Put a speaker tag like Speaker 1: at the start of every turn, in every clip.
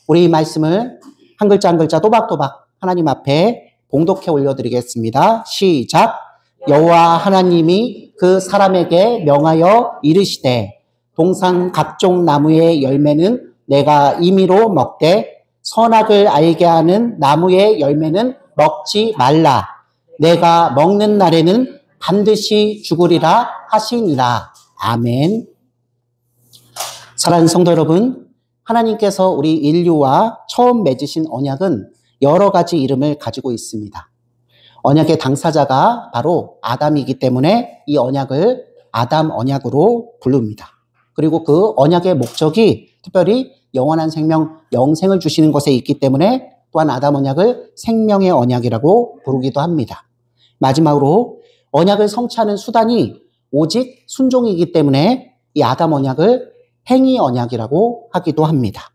Speaker 1: 우리 이 말씀을 한 글자 한 글자 또박또박 하나님 앞에 봉독해 올려드리겠습니다. 시작. 여호와 하나님이 그 사람에게 명하여 이르시되 동산 각종 나무의 열매는 내가 임의로 먹되 선악을 알게 하는 나무의 열매는 먹지 말라. 내가 먹는 날에는 반드시 죽으리라 하시니라. 아멘. 사랑하는 성도 여러분, 하나님께서 우리 인류와 처음 맺으신 언약은 여러 가지 이름을 가지고 있습니다. 언약의 당사자가 바로 아담이기 때문에 이 언약을 아담 언약으로 부릅니다. 그리고 그 언약의 목적이 특별히 영원한 생명, 영생을 주시는 것에 있기 때문에 또한 아담 언약을 생명의 언약이라고 부르기도 합니다. 마지막으로 언약을 성취하는 수단이 오직 순종이기 때문에 이 아담 언약을 행위 언약이라고 하기도 합니다.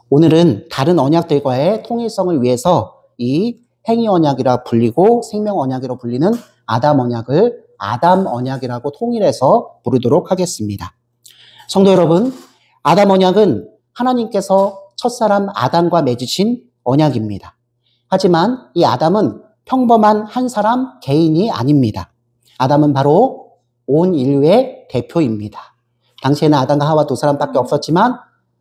Speaker 1: 오늘은 다른 언약들과의 통일성을 위해서 이 행위 언약이라 불리고 생명 언약이라 불리는 아담 언약을 아담 언약이라고 통일해서 부르도록 하겠습니다. 성도 여러분, 아담 언약은 하나님께서 첫사람 아담과 맺으신 언약입니다. 하지만 이 아담은 평범한 한 사람 개인이 아닙니다. 아담은 바로 온 인류의 대표입니다. 당시에는 아담과 하와 두 사람밖에 없었지만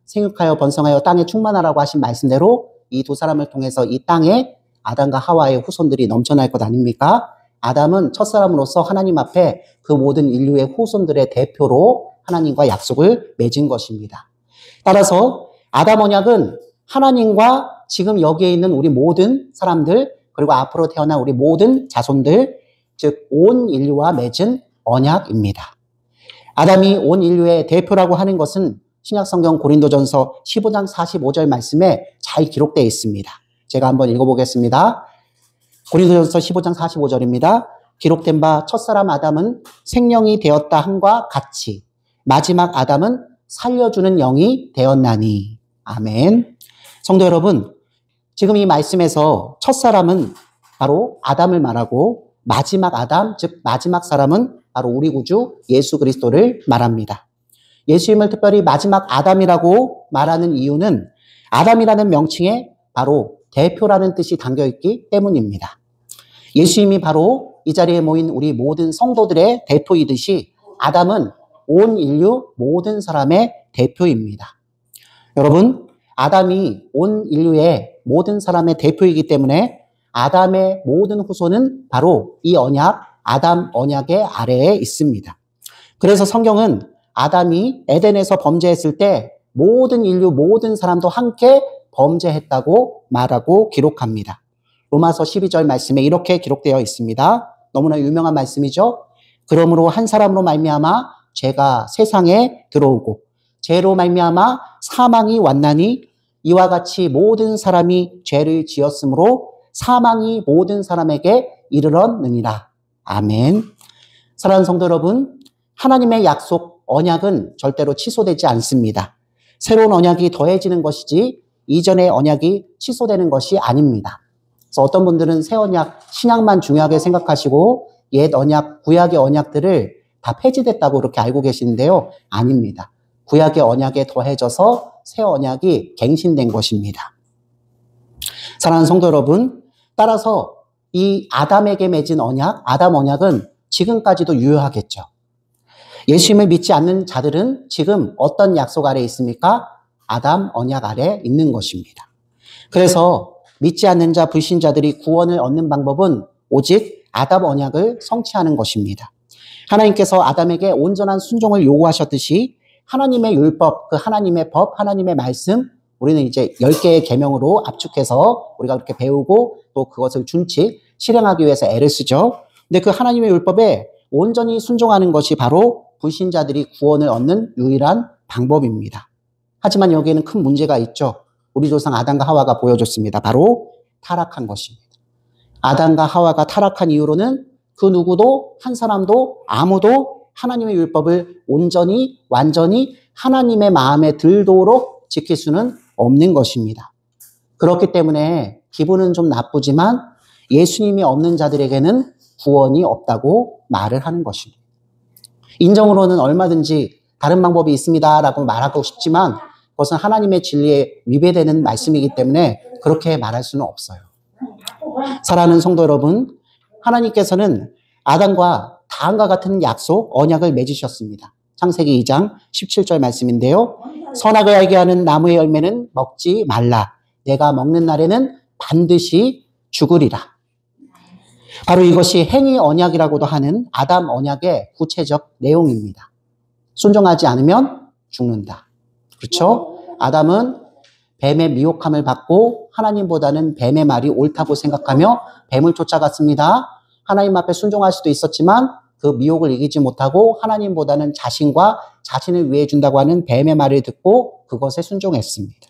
Speaker 1: 생육하여 번성하여 땅에 충만하라고 하신 말씀대로 이 두 사람을 통해서 이 땅에 아담과 하와의 후손들이 넘쳐날 것 아닙니까? 아담은 첫사람으로서 하나님 앞에 그 모든 인류의 후손들의 대표로 하나님과 약속을 맺은 것입니다. 따라서 아담 언약은 하나님과 지금 여기에 있는 우리 모든 사람들 그리고 앞으로 태어날 우리 모든 자손들 즉 온 인류와 맺은 언약입니다. 아담이 온 인류의 대표라고 하는 것은 신약성경 고린도전서 15장 45절 말씀에 잘 기록되어 있습니다. 제가 한번 읽어보겠습니다. 고린도전서 15장 45절입니다. 기록된 바 첫사람 아담은 생명이 되었다 함과 같이 마지막 아담은 살려주는 영이 되었나니. 아멘. 성도 여러분, 지금 이 말씀에서 첫사람은 바로 아담을 말하고 마지막 아담, 즉 마지막 사람은 바로 우리 구주 예수 그리스도를 말합니다. 예수님을 특별히 마지막 아담이라고 말하는 이유는 아담이라는 명칭에 바로 대표라는 뜻이 담겨있기 때문입니다. 예수님이 바로 이 자리에 모인 우리 모든 성도들의 대표이듯이 아담은 온 인류 모든 사람의 대표입니다. 여러분, 아담이 온 인류의 모든 사람의 대표이기 때문에 아담의 모든 후손은 바로 이 언약, 아담 언약의 아래에 있습니다. 그래서 성경은 아담이 에덴에서 범죄했을 때 모든 인류, 모든 사람도 함께 범죄했다고 말하고 기록합니다. 로마서 12절 말씀에 이렇게 기록되어 있습니다. 너무나 유명한 말씀이죠. 그러므로 한 사람으로 말미암아 죄가 세상에 들어오고 죄로 말미암아 사망이 왔나니 이와 같이 모든 사람이 죄를 지었으므로 사망이 모든 사람에게 이르렀느니라. 아멘. 사랑하는 성도 여러분, 하나님의 약속, 언약은 절대로 취소되지 않습니다. 새로운 언약이 더해지는 것이지 이전의 언약이 취소되는 것이 아닙니다. 그래서 어떤 분들은 새 언약, 신약만 중요하게 생각하시고 옛 언약, 구약의 언약들을 다 폐지됐다고 그렇게 알고 계시는데요. 아닙니다. 구약의 언약에 더해져서 새 언약이 갱신된 것입니다. 사랑하는 성도 여러분, 따라서 이 아담에게 맺은 언약, 아담 언약은 지금까지도 유효하겠죠. 예수님을 믿지 않는 자들은 지금 어떤 약속 아래 있습니까? 아담 언약 아래 있는 것입니다. 그래서 믿지 않는 자, 불신자들이 구원을 얻는 방법은 오직 아담 언약을 성취하는 것입니다. 하나님께서 아담에게 온전한 순종을 요구하셨듯이 하나님의 율법, 그 하나님의 법, 하나님의 말씀, 우리는 이제 10개의 계명으로 압축해서 우리가 그렇게 배우고 또 그것을 준칙, 실행하기 위해서 애를 쓰죠. 근데 그 하나님의 율법에 온전히 순종하는 것이 바로 불신자들이 구원을 얻는 유일한 방법입니다. 하지만 여기에는 큰 문제가 있죠. 우리 조상 아담과 하와가 보여줬습니다. 바로 타락한 것입니다. 아담과 하와가 타락한 이유로는 그 누구도 한 사람도 아무도 하나님의 율법을 온전히 완전히 하나님의 마음에 들도록 지킬 수는 없는 것입니다. 그렇기 때문에 기분은 좀 나쁘지만 예수님이 없는 자들에게는 구원이 없다고 말을 하는 것입니다. 인정으로는 얼마든지 다른 방법이 있습니다라고 말하고 싶지만 그것은 하나님의 진리에 위배되는 말씀이기 때문에 그렇게 말할 수는 없어요. 사랑하는 성도 여러분, 하나님께서는 아담과 다음과 같은 약속, 언약을 맺으셨습니다. 창세기 2장 17절 말씀인데요. 선악을 알게 하는 나무의 열매는 먹지 말라. 내가 먹는 날에는 반드시 죽으리라. 바로 이것이 행위 언약이라고도 하는 아담 언약의 구체적 내용입니다. 순종하지 않으면 죽는다. 그렇죠? 아담은 뱀의 미혹함을 받고 하나님보다는 뱀의 말이 옳다고 생각하며 뱀을 쫓아갔습니다. 하나님 앞에 순종할 수도 있었지만 그 미혹을 이기지 못하고 하나님보다는 자신과 자신을 위해 준다고 하는 뱀의 말을 듣고 그것에 순종했습니다.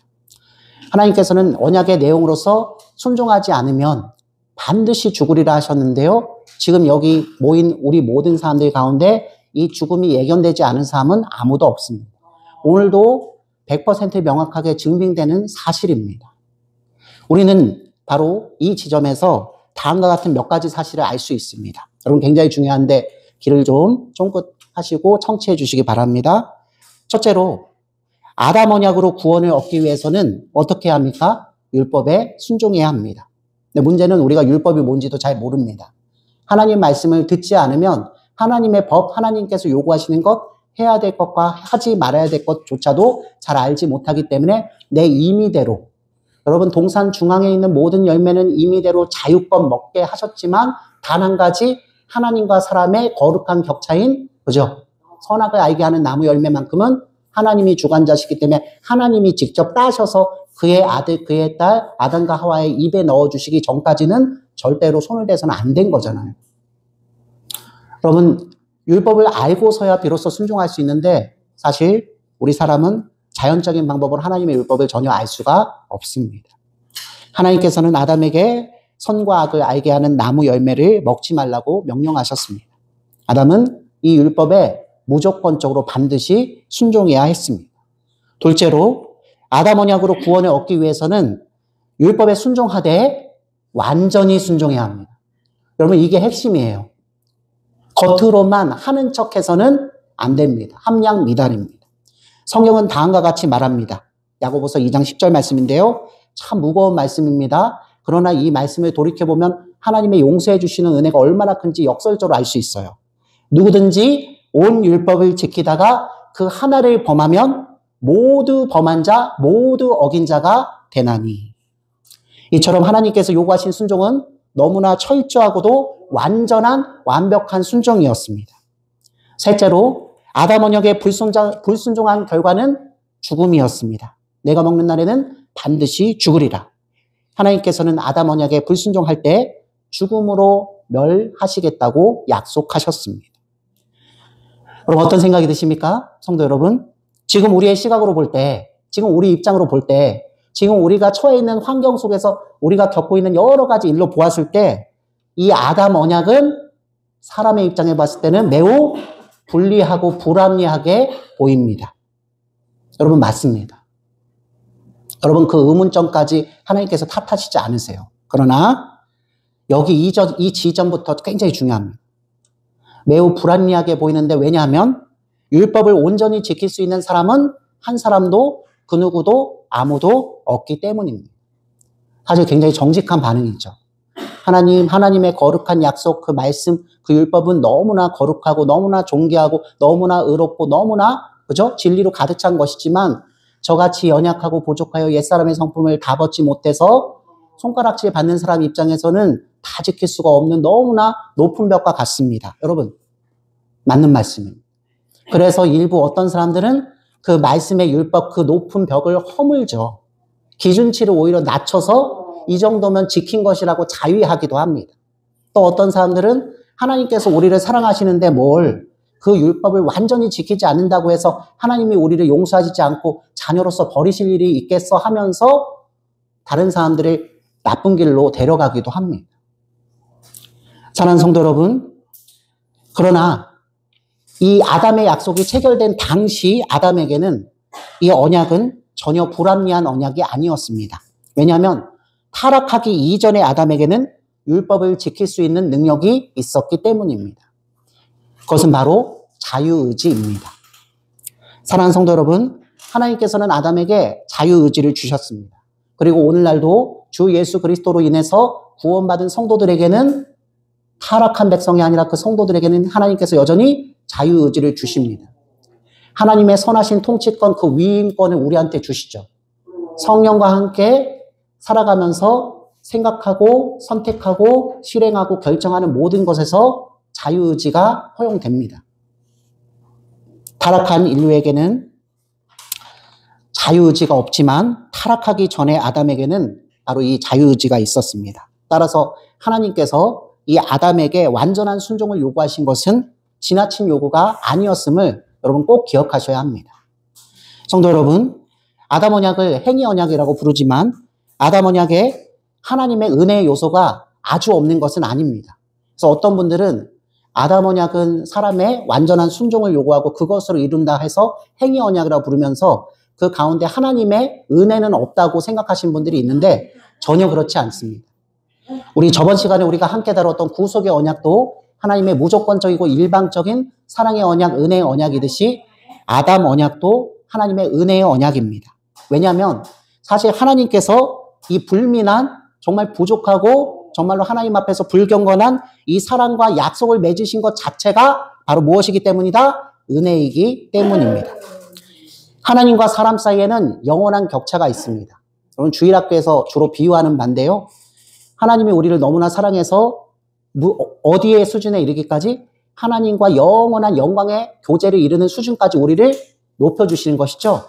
Speaker 1: 하나님께서는 언약의 내용으로서 순종하지 않으면 반드시 죽으리라 하셨는데요. 지금 여기 모인 우리 모든 사람들 가운데 이 죽음이 예견되지 않은 사람은 아무도 없습니다. 오늘도 100% 명확하게 증빙되는 사실입니다. 우리는 바로 이 지점에서 다음과 같은 몇 가지 사실을 알 수 있습니다. 여러분 굉장히 중요한데 귀를 좀 쫑긋 하시고 청취해 주시기 바랍니다. 첫째로 아담 언약으로 구원을 얻기 위해서는 어떻게 합니까? 율법에 순종해야 합니다. 근데 문제는 우리가 율법이 뭔지도 잘 모릅니다. 하나님 말씀을 듣지 않으면 하나님의 법, 하나님께서 요구하시는 것, 해야 될 것과 하지 말아야 될 것조차도 잘 알지 못하기 때문에 내 임의대로, 여러분 동산 중앙에 있는 모든 열매는 임의대로 자유껏 먹게 하셨지만 단 한 가지 하나님과 사람의 거룩한 격차인, 그죠? 선악을 알게 하는 나무 열매만큼은 하나님이 주관자시기 때문에 하나님이 직접 따셔서 그의 아들, 그의 딸, 아담과 하와의 입에 넣어주시기 전까지는 절대로 손을 대서는 안 된 거잖아요. 여러분, 율법을 알고서야 비로소 순종할 수 있는데 사실 우리 사람은 자연적인 방법으로 하나님의 율법을 전혀 알 수가 없습니다. 하나님께서는 아담에게 선과 악을 알게 하는 나무 열매를 먹지 말라고 명령하셨습니다. 아담은 이 율법에 무조건적으로 반드시 순종해야 했습니다. 둘째로 아담 언약으로 구원을 얻기 위해서는 율법에 순종하되 완전히 순종해야 합니다. 여러분 이게 핵심이에요. 겉으로만 하는 척해서는 안 됩니다. 함량 미달입니다. 성경은 다음과 같이 말합니다. 야고보서 2장 10절 말씀인데요. 참 무거운 말씀입니다. 그러나 이 말씀을 돌이켜보면 하나님의 용서해 주시는 은혜가 얼마나 큰지 역설적으로 알 수 있어요. 누구든지 온 율법을 지키다가 그 하나를 범하면 모두 범한 자, 모두 어긴 자가 되나니. 이처럼 하나님께서 요구하신 순종은 너무나 철저하고도 완전한 완벽한 순종이었습니다. 셋째로 아담 언약에 불순종한 결과는 죽음이었습니다. 내가 먹는 날에는 반드시 죽으리라. 하나님께서는 아담 언약에 불순종할 때 죽음으로 멸하시겠다고 약속하셨습니다. 여러분 어떤 생각이 드십니까? 성도 여러분, 지금 우리의 시각으로 볼 때, 지금 우리 입장으로 볼 때, 지금 우리가 처해 있는 환경 속에서 우리가 겪고 있는 여러 가지 일로 보았을 때 이 아담 언약은 사람의 입장에 봤을 때는 매우 불리하고 불합리하게 보입니다. 여러분 맞습니다. 여러분 그 의문점까지 하나님께서 탓하시지 않으세요. 그러나 여기 이 지점부터 굉장히 중요합니다. 매우 불합리하게 보이는데 왜냐하면 율법을 온전히 지킬 수 있는 사람은 한 사람도 그 누구도 아무도 없기 때문입니다. 사실 굉장히 정직한 반응이죠. 하나님의 거룩한 약속, 그 말씀, 그 율법은 너무나 거룩하고 너무나 존귀하고 너무나 의롭고 너무나 그죠? 진리로 가득 찬 것이지만 저같이 연약하고 부족하여 옛사람의 성품을 다 벗지 못해서 손가락질 받는 사람 입장에서는 다 지킬 수가 없는 너무나 높은 벽과 같습니다. 여러분 맞는 말씀입니다. 그래서 일부 어떤 사람들은 그 말씀의 율법 그 높은 벽을 허물죠. 기준치를 오히려 낮춰서 이 정도면 지킨 것이라고 자위하기도 합니다. 또 어떤 사람들은 하나님께서 우리를 사랑하시는데 뭘 그 율법을 완전히 지키지 않는다고 해서 하나님이 우리를 용서하시지 않고 자녀로서 버리실 일이 있겠어 하면서 다른 사람들을 나쁜 길로 데려가기도 합니다. 사랑하는 성도 여러분, 그러나 이 아담의 약속이 체결된 당시 아담에게는 이 언약은 전혀 불합리한 언약이 아니었습니다. 왜냐하면 타락하기 이전의 아담에게는 율법을 지킬 수 있는 능력이 있었기 때문입니다. 그것은 바로 자유의지입니다. 사랑하는 성도 여러분, 하나님께서는 아담에게 자유의지를 주셨습니다. 그리고 오늘날도 주 예수 그리스도로 인해서 구원받은 성도들에게는 타락한 백성이 아니라 그 성도들에게는 하나님께서 여전히 자유의지를 주십니다. 하나님의 선하신 통치권, 그 위임권을 우리한테 주시죠. 성령과 함께 살아가면서 생각하고 선택하고 실행하고 결정하는 모든 것에서 자유의지가 허용됩니다. 타락한 인류에게는 자유의지가 없지만 타락하기 전에 아담에게는 바로 이 자유의지가 있었습니다. 따라서 하나님께서 이 아담에게 완전한 순종을 요구하신 것은 지나친 요구가 아니었음을 여러분 꼭 기억하셔야 합니다. 성도 여러분, 아담 언약을 행위 언약이라고 부르지만 아담 언약에 하나님의 은혜의 요소가 아주 없는 것은 아닙니다. 그래서 어떤 분들은 아담 언약은 사람의 완전한 순종을 요구하고 그것으로 이룬다 해서 행위 언약이라고 부르면서 그 가운데 하나님의 은혜는 없다고 생각하시는 분들이 있는데 전혀 그렇지 않습니다. 우리 저번 시간에 우리가 함께 다뤘던 구속의 언약도 하나님의 무조건적이고 일방적인 사랑의 언약, 은혜의 언약이듯이 아담 언약도 하나님의 은혜의 언약입니다. 왜냐하면 사실 하나님께서 이 불민한 정말 부족하고 정말로 하나님 앞에서 불경건한 이 사랑과 약속을 맺으신 것 자체가 바로 무엇이기 때문이다? 은혜이기 때문입니다. 하나님과 사람 사이에는 영원한 격차가 있습니다. 여러분 주일학교에서 주로 비유하는 바인데요. 하나님이 우리를 너무나 사랑해서 어디의 수준에 이르기까지 하나님과 영원한 영광의 교제를 이루는 수준까지 우리를 높여주시는 것이죠.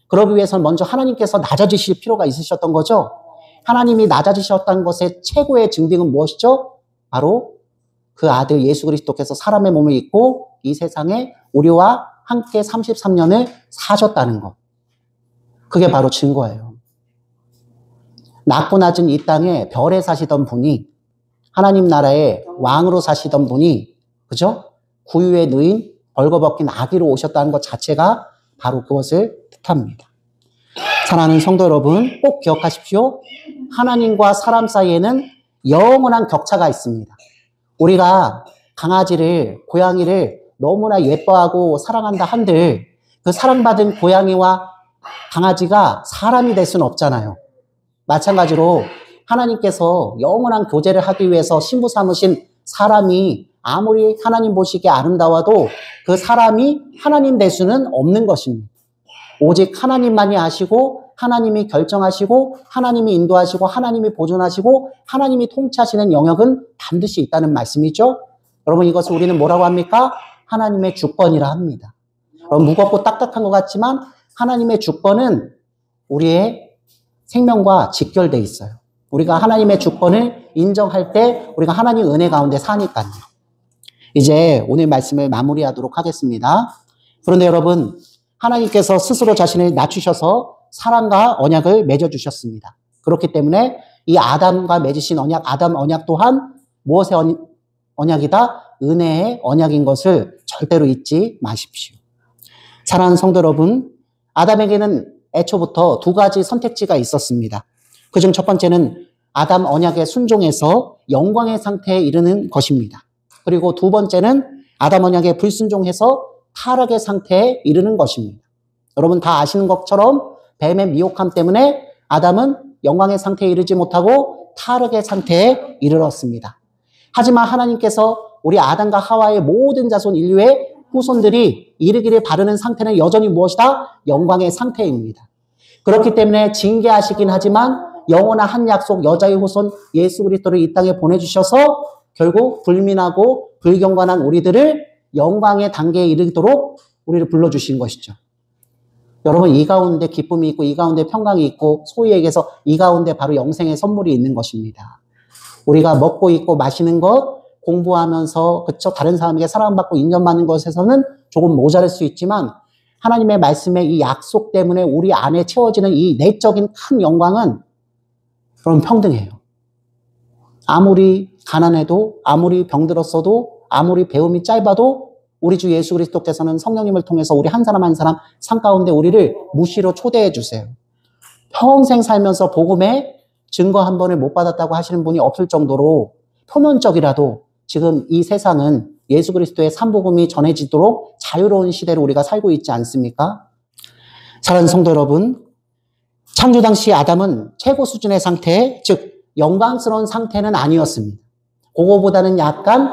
Speaker 1: 그러기 위해서는 먼저 하나님께서 낮아지실 필요가 있으셨던 거죠. 하나님이 낮아지셨다는 것의 최고의 증빙은 무엇이죠? 바로 그 아들 예수 그리스도께서 사람의 몸을 입고 이 세상에 우리와 함께 33년을 사셨다는 것. 그게 바로 증거예요. 낮고 낮은 이 땅에 별에 사시던 분이 하나님 나라의 왕으로 사시던 분이 그죠? 구유에 누인 벌거벗긴 아기로 오셨다는 것 자체가 바로 그것을 뜻합니다. 사랑하는 성도 여러분, 꼭 기억하십시오. 하나님과 사람 사이에는 영원한 격차가 있습니다. 우리가 강아지를, 고양이를 너무나 예뻐하고 사랑한다 한들 그 사랑받은 고양이와 강아지가 사람이 될 수는 없잖아요. 마찬가지로 하나님께서 영원한 교제를 하기 위해서 신부 삼으신 사람이 아무리 하나님 보시기에 아름다워도 그 사람이 하나님 될 수는 없는 것입니다. 오직 하나님만이 아시고 하나님이 결정하시고 하나님이 인도하시고 하나님이 보존하시고 하나님이 통치하시는 영역은 반드시 있다는 말씀이죠. 여러분 이것을 우리는 뭐라고 합니까? 하나님의 주권이라 합니다. 여러분 무겁고 딱딱한 것 같지만 하나님의 주권은 우리의 생명과 직결되어 있어요. 우리가 하나님의 주권을 인정할 때 우리가 하나님 은혜 가운데 사니까요. 이제 오늘 말씀을 마무리하도록 하겠습니다. 그런데 여러분 하나님께서 스스로 자신을 낮추셔서 사랑과 언약을 맺어주셨습니다. 그렇기 때문에 이 아담과 맺으신 언약, 아담 언약 또한 무엇의 언약이다? 은혜의 언약인 것을 절대로 잊지 마십시오. 사랑하는 성도 여러분, 아담에게는 애초부터 두 가지 선택지가 있었습니다. 그중 첫 번째는 아담 언약에 순종해서 영광의 상태에 이르는 것입니다. 그리고 두 번째는 아담 언약에 불순종해서 타락의 상태에 이르는 것입니다. 여러분 다 아시는 것처럼 뱀의 미혹함 때문에 아담은 영광의 상태에 이르지 못하고 타락의 상태에 이르렀습니다. 하지만 하나님께서 우리 아담과 하와의 모든 자손 인류의 후손들이 이르기를 바르는 상태는 여전히 무엇이다? 영광의 상태입니다. 그렇기 때문에 징계하시긴 하지만 영원한 한 약속 여자의 후손 예수 그리스도를 이 땅에 보내주셔서 결국 불민하고 불경건한 우리들을 영광의 단계에 이르도록 우리를 불러주신 것이죠. 여러분 이 가운데 기쁨이 있고 이 가운데 평강이 있고 소위 얘기해서 이 가운데 바로 영생의 선물이 있는 것입니다. 우리가 먹고 있고 마시는 것, 공부하면서 그쵸 다른 사람에게 사랑받고 인정받는 것에서는 조금 모자랄 수 있지만 하나님의 말씀의 이 약속 때문에 우리 안에 채워지는 이 내적인 큰 영광은 그럼 평등해요. 아무리 가난해도 아무리 병들었어도 아무리 배움이 짧아도 우리 주 예수 그리스도께서는 성령님을 통해서 우리 한 사람 한 사람 삶 가운데 우리를 무시로 초대해 주세요. 평생 살면서 복음의 증거 한 번을 못 받았다고 하시는 분이 없을 정도로 표면적이라도 지금 이 세상은 예수 그리스도의 삼복음이 전해지도록 자유로운 시대로 우리가 살고 있지 않습니까? 사랑하는 성도 여러분, 창조 당시 아담은 최고 수준의 상태, 즉 영광스러운 상태는 아니었습니다. 그거보다는 약간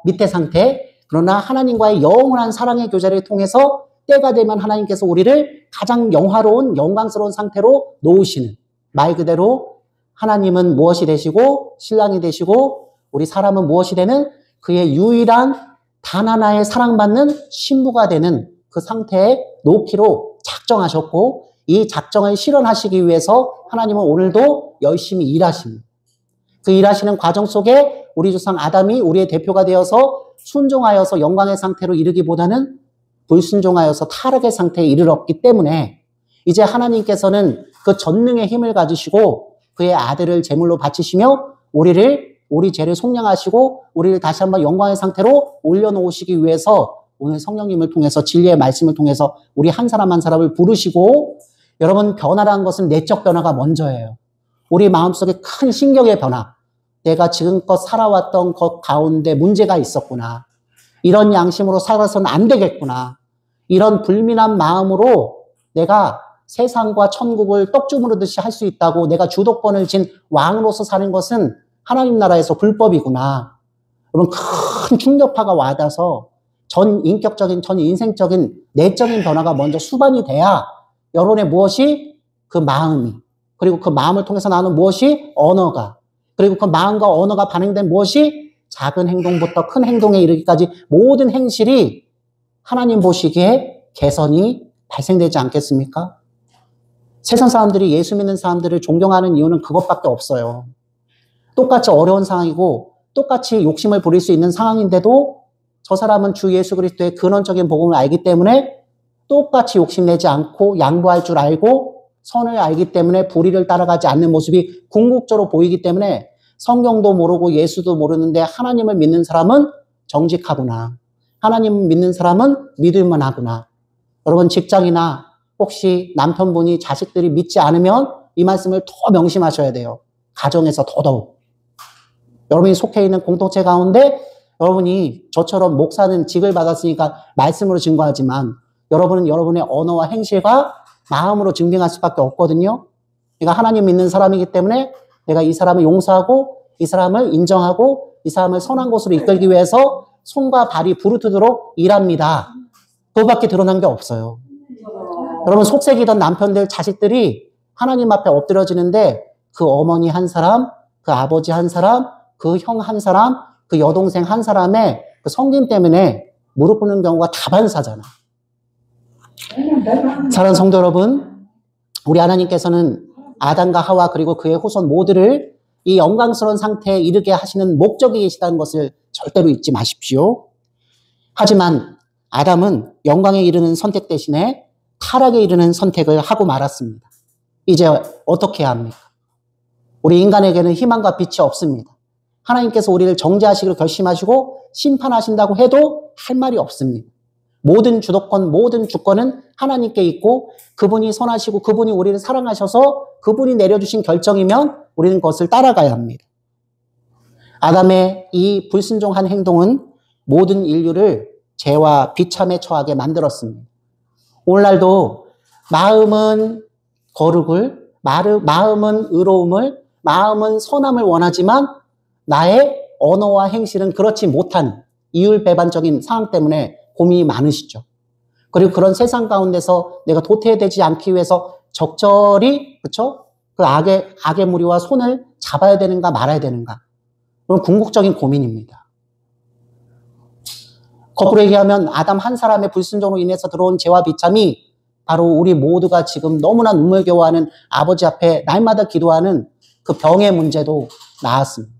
Speaker 1: 밑에 상태, 그러나 하나님과의 영원한 사랑의 교제를 통해서 때가 되면 하나님께서 우리를 가장 영화로운 영광스러운 상태로 놓으시는, 말 그대로 하나님은 무엇이 되시고 신랑이 되시고 우리 사람은 무엇이 되는 그의 유일한 단 하나의 사랑받는 신부가 되는 그 상태에 놓기로 작정하셨고, 이 작정을 실현하시기 위해서 하나님은 오늘도 열심히 일하십니다. 그 일하시는 과정 속에 우리 조상 아담이 우리의 대표가 되어서 순종하여서 영광의 상태로 이르기보다는 불순종하여서 타락의 상태에 이르렀기 때문에 이제 하나님께서는 그 전능의 힘을 가지시고 그의 아들을 제물로 바치시며 우리 죄를 속량하시고 우리를 다시 한번 영광의 상태로 올려놓으시기 위해서 오늘 성령님을 통해서 진리의 말씀을 통해서 우리 한 사람 한 사람을 부르시고, 여러분 변화라는 것은 내적 변화가 먼저예요. 우리 마음속에 큰 신경의 변화, 내가 지금껏 살아왔던 것 가운데 문제가 있었구나, 이런 양심으로 살아서는 안 되겠구나, 이런 불민한 마음으로 내가 세상과 천국을 떡주무르듯이 할 수 있다고 내가 주도권을 쥔 왕으로서 사는 것은 하나님 나라에서 불법이구나, 여러분 큰 충격파가 와닿아서 전 인격적인, 전 인생적인 내적인 변화가 먼저 수반이 돼야 여러분의 무엇이 그 마음이, 그리고 그 마음을 통해서 나오는 무엇이 언어가, 그리고 그 마음과 언어가 반영된 무엇이 작은 행동부터 큰 행동에 이르기까지 모든 행실이 하나님 보시기에 개선이 발생되지 않겠습니까? 세상 사람들이 예수 믿는 사람들을 존경하는 이유는 그것밖에 없어요. 똑같이 어려운 상황이고 똑같이 욕심을 부릴 수 있는 상황인데도 저 사람은 주 예수 그리스도의 근원적인 복음을 알기 때문에 똑같이 욕심내지 않고 양보할 줄 알고 선을 알기 때문에 불의를 따라가지 않는 모습이 궁극적으로 보이기 때문에 성경도 모르고 예수도 모르는데 하나님을 믿는 사람은 정직하구나, 하나님을 믿는 사람은 믿을만 하구나. 여러분 직장이나 혹시 남편분이 자식들이 믿지 않으면 이 말씀을 더 명심하셔야 돼요. 가정에서 더더욱. 여러분이 속해 있는 공동체 가운데 여러분이 저처럼 목사는 직을 받았으니까 말씀으로 증거하지만 여러분은 여러분의 언어와 행실과 마음으로 증빙할 수밖에 없거든요. 내가 하나님 믿는 사람이기 때문에 내가 이 사람을 용서하고 이 사람을 인정하고 이 사람을 선한 곳으로 이끌기 위해서 손과 발이 부르트도록 일합니다. 그거밖에 드러난 게 없어요. 여러분 속색이던 남편들, 자식들이 하나님 앞에 엎드려지는데 그 어머니 한 사람, 그 아버지 한 사람, 그 형 한 사람, 그 여동생 한 사람의 그 성김 때문에 무릎 꿇는 경우가 다반사잖아. 사랑하는 성도 여러분, 우리 하나님께서는 아담과 하와 그리고 그의 후손 모두를 이 영광스러운 상태에 이르게 하시는 목적이 계시다는 것을 절대로 잊지 마십시오. 하지만 아담은 영광에 이르는 선택 대신에 타락에 이르는 선택을 하고 말았습니다. 이제 어떻게 해야 합니까? 우리 인간에게는 희망과 빛이 없습니다. 하나님께서 우리를 정죄하시기로 결심하시고 심판하신다고 해도 할 말이 없습니다. 모든 주도권, 모든 주권은 하나님께 있고 그분이 선하시고 그분이 우리를 사랑하셔서 그분이 내려주신 결정이면 우리는 그것을 따라가야 합니다. 아담의 이 불순종한 행동은 모든 인류를 죄와 비참에 처하게 만들었습니다. 오늘날도 마음은 거룩을, 마음은 의로움을, 마음은 선함을 원하지만 나의 언어와 행실은 그렇지 못한 이율배반적인 상황 때문에 고민이 많으시죠. 그리고 그런 세상 가운데서 내가 도태되지 않기 위해서 적절히, 그렇죠? 그 악의 무리와 손을 잡아야 되는가 말아야 되는가. 그런 궁극적인 고민입니다. 거꾸로 얘기하면 아담 한 사람의 불순종으로 인해서 들어온 죄와 비참이 바로 우리 모두가 지금 너무나 눈물겨워하는 아버지 앞에 날마다 기도하는 그 병의 문제도 나았습니다.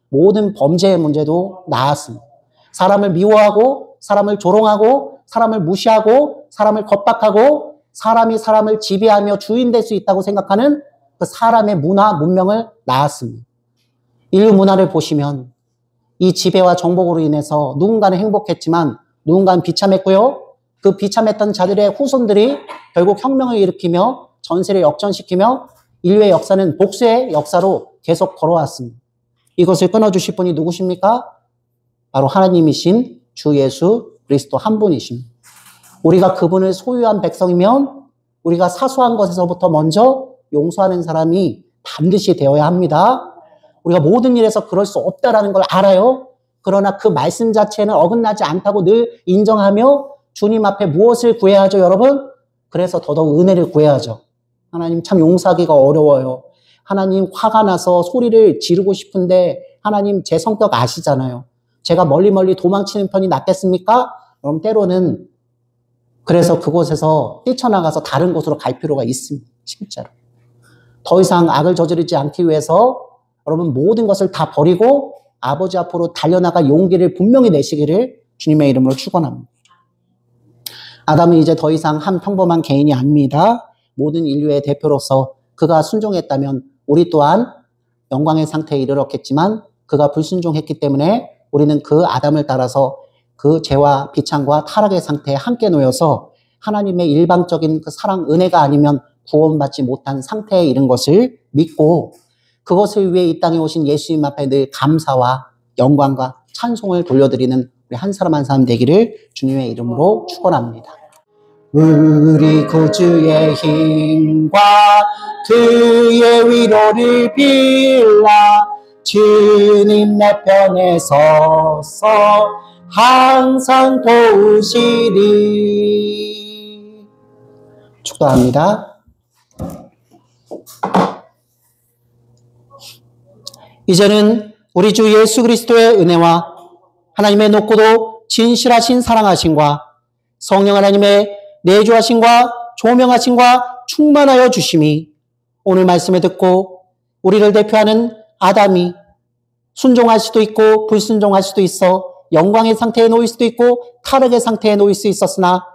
Speaker 1: 모든 범죄의 문제도 나았습니다. 사람을 미워하고 사람을 조롱하고 사람을 무시하고 사람을 겁박하고 사람이 사람을 지배하며 주인 될 수 있다고 생각하는 그 사람의 문화, 문명을 낳았습니다. 인류 문화를 보시면 이 지배와 정복으로 인해서 누군가는 행복했지만 누군가는 비참했고요. 그 비참했던 자들의 후손들이 결국 혁명을 일으키며 전세를 역전시키며 인류의 역사는 복수의 역사로 계속 걸어왔습니다. 이것을 끊어주실 분이 누구십니까? 바로 하나님이신 주 예수 그리스도 한 분이십니다. 우리가 그분을 소유한 백성이면 우리가 사소한 것에서부터 먼저 용서하는 사람이 반드시 되어야 합니다. 우리가 모든 일에서 그럴 수 없다라는 걸 알아요. 그러나 그 말씀 자체는 어긋나지 않다고 늘 인정하며 주님 앞에 무엇을 구해야 하죠, 여러분? 그래서 더더욱 은혜를 구해야죠. 하나님 참 용서하기가 어려워요. 하나님 화가 나서 소리를 지르고 싶은데 하나님 제 성격 아시잖아요. 제가 멀리 도망치는 편이 낫겠습니까? 그럼 때로는 그래서 그곳에서 뛰쳐나가서 다른 곳으로 갈 필요가 있습니다. 진짜로. 더 이상 악을 저지르지 않기 위해서 여러분 모든 것을 다 버리고 아버지 앞으로 달려나갈 용기를 분명히 내시기를 주님의 이름으로 축원합니다. 아담은 이제 더 이상 한 평범한 개인이 아닙니다. 모든 인류의 대표로서 그가 순종했다면 우리 또한 영광의 상태에 이르렀겠지만 그가 불순종했기 때문에 우리는 그 아담을 따라서 그 죄와 비창과 타락의 상태에 함께 놓여서 하나님의 일방적인 그 사랑 은혜가 아니면 구원받지 못한 상태에 이른 것을 믿고 그것을 위해 이 땅에 오신 예수님 앞에 늘 감사와 영광과 찬송을 돌려드리는 우리 한 사람 한 사람 되기를 주님의 이름으로 축원합니다. 우리 구주의 힘과 그의 위로를 빌라 주님 내 편에 서서 항상 도우시리. 축도합니다. 이제는 우리 주 예수 그리스도의 은혜와 하나님의 높고도 진실하신 사랑하심과 성령 하나님의 내주하심과 조명하심과 충만하여 주심이 오늘 말씀을 듣고 우리를 대표하는 아담이 순종할 수도 있고 불순종할 수도 있어 영광의 상태에 놓일 수도 있고 타락의 상태에 놓일 수 있었으나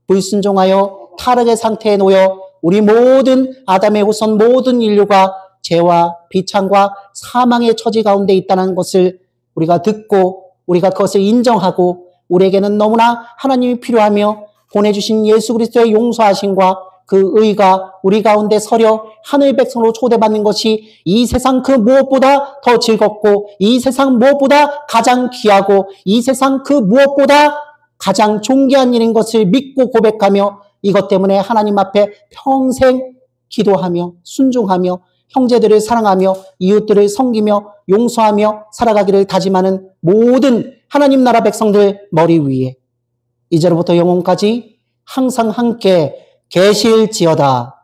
Speaker 1: 불순종하여 타락의 상태에 놓여 우리 모든 아담의 후손 모든 인류가 죄와 비창과 사망의 처지 가운데 있다는 것을 우리가 듣고 우리가 그것을 인정하고 우리에게는 너무나 하나님이 필요하며 보내주신 예수 그리스도의 용서하심과 그 의가 우리 가운데 서려 하늘 백성으로 초대받는 것이 이 세상 그 무엇보다 더 즐겁고 이 세상 무엇보다 가장 귀하고 이 세상 그 무엇보다 가장 존귀한 일인 것을 믿고 고백하며 이것 때문에 하나님 앞에 평생 기도하며 순종하며 형제들을 사랑하며 이웃들을 섬기며 용서하며 살아가기를 다짐하는 모든 하나님 나라 백성들 머리 위에 이제로부터 영원까지 항상 함께 계실지어다.